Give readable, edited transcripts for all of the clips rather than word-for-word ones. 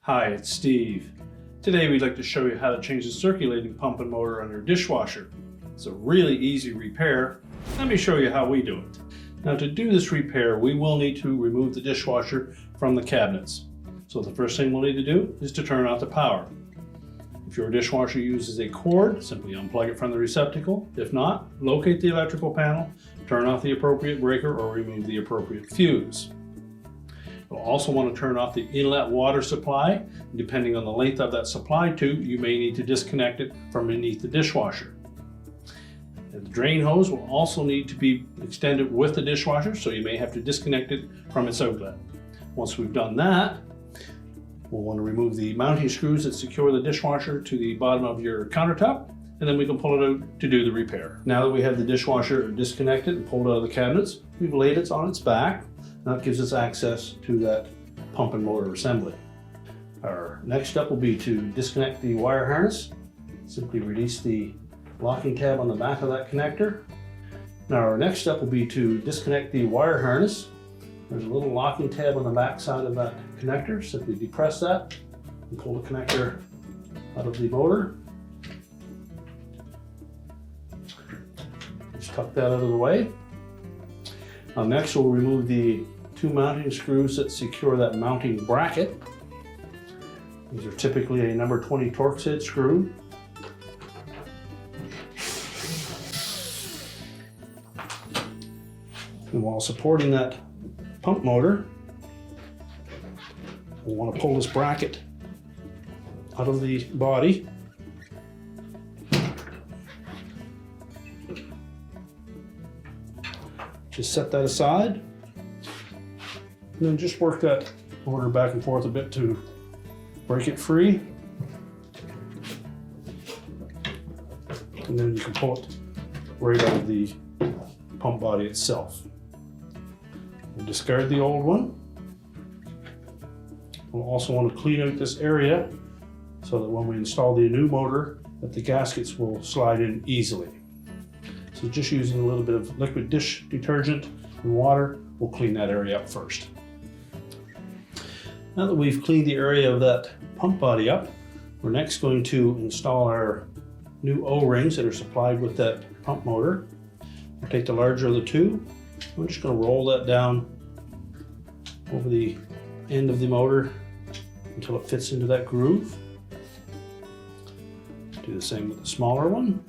Hi, it's Steve. Today we'd like to show you how to change the circulating pump and motor on your dishwasher. It's a really easy repair. Let me show you how we do it. Now to do this repair, we will need to remove the dishwasher from the cabinets. So the first thing we'll need to do is to turn off the power. If your dishwasher uses a cord, simply unplug it from the receptacle. If not, locate the electrical panel, turn off the appropriate breaker or remove the appropriate fuse. You'll also want to turn off the inlet water supply. Depending on the length of that supply tube, you may need to disconnect it from beneath the dishwasher. And the drain hose will also need to be extended with the dishwasher, so you may have to disconnect it from its outlet. Once we've done that, we'll want to remove the mounting screws that secure the dishwasher to the bottom of your countertop, and then we can pull it out to do the repair. Now that we have the dishwasher disconnected and pulled out of the cabinets, we've laid it on its back. That gives us access to that pump and motor assembly. Our next step will be to disconnect the wire harness. Simply release the locking tab on the back of that connector. Now our next step will be to disconnect the wire harness. There's a little locking tab on the back side of that connector. Simply depress that and pull the connector out of the motor. Just tuck that out of the way. Now next we'll remove the two mounting screws that secure that mounting bracket. These are typically a number 20 Torx head screw. And while supporting that pump motor, we'll want to pull this bracket out of the body. Just set that aside, and then just work that motor back and forth a bit to break it free. And then you can pull it right out of the pump body itself. We'll discard the old one. We'll also want to clean out this area so that when we install the new motor, that the gaskets will slide in easily. So just using a little bit of liquid dish detergent and water, we'll clean that area up first. Now that we've cleaned the area of that pump body up, we're next going to install our new O-rings that are supplied with that pump motor. We'll take the larger of the two. We're just going to roll that down over the end of the motor until it fits into that groove. Do the same with the smaller one.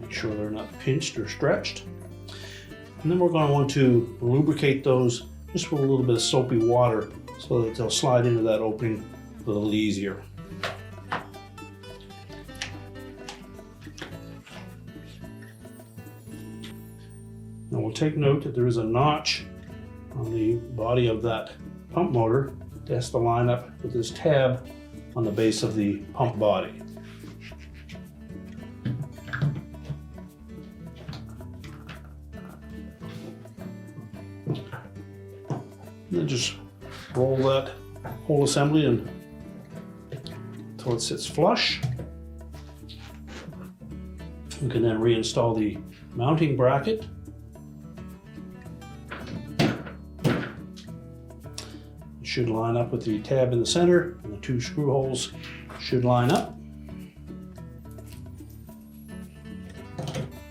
Sure they're not pinched or stretched. And then we're going to want to lubricate those just with a little bit of soapy water so that they'll slide into that opening a little easier. Now we'll take note that there is a notch on the body of that pump motor that has to line up with this tab on the base of the pump body. And then just roll that whole assembly in until it sits flush. You can then reinstall the mounting bracket. It should line up with the tab in the center, and the two screw holes should line up.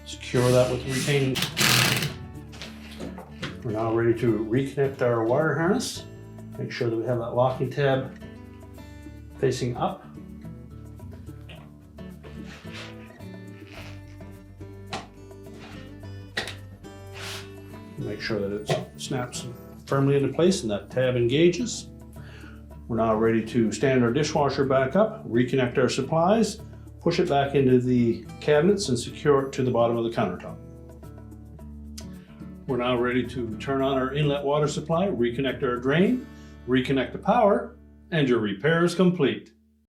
Secure that with the retaining. We're now ready to reconnect our wire harness. Make sure that we have that locking tab facing up. Make sure that it snaps firmly into place and that tab engages. We're now ready to stand our dishwasher back up, reconnect our supplies, push it back into the cabinets and secure it to the bottom of the countertop. We're now ready to turn on our inlet water supply, reconnect our drain, reconnect the power, and your repair is complete.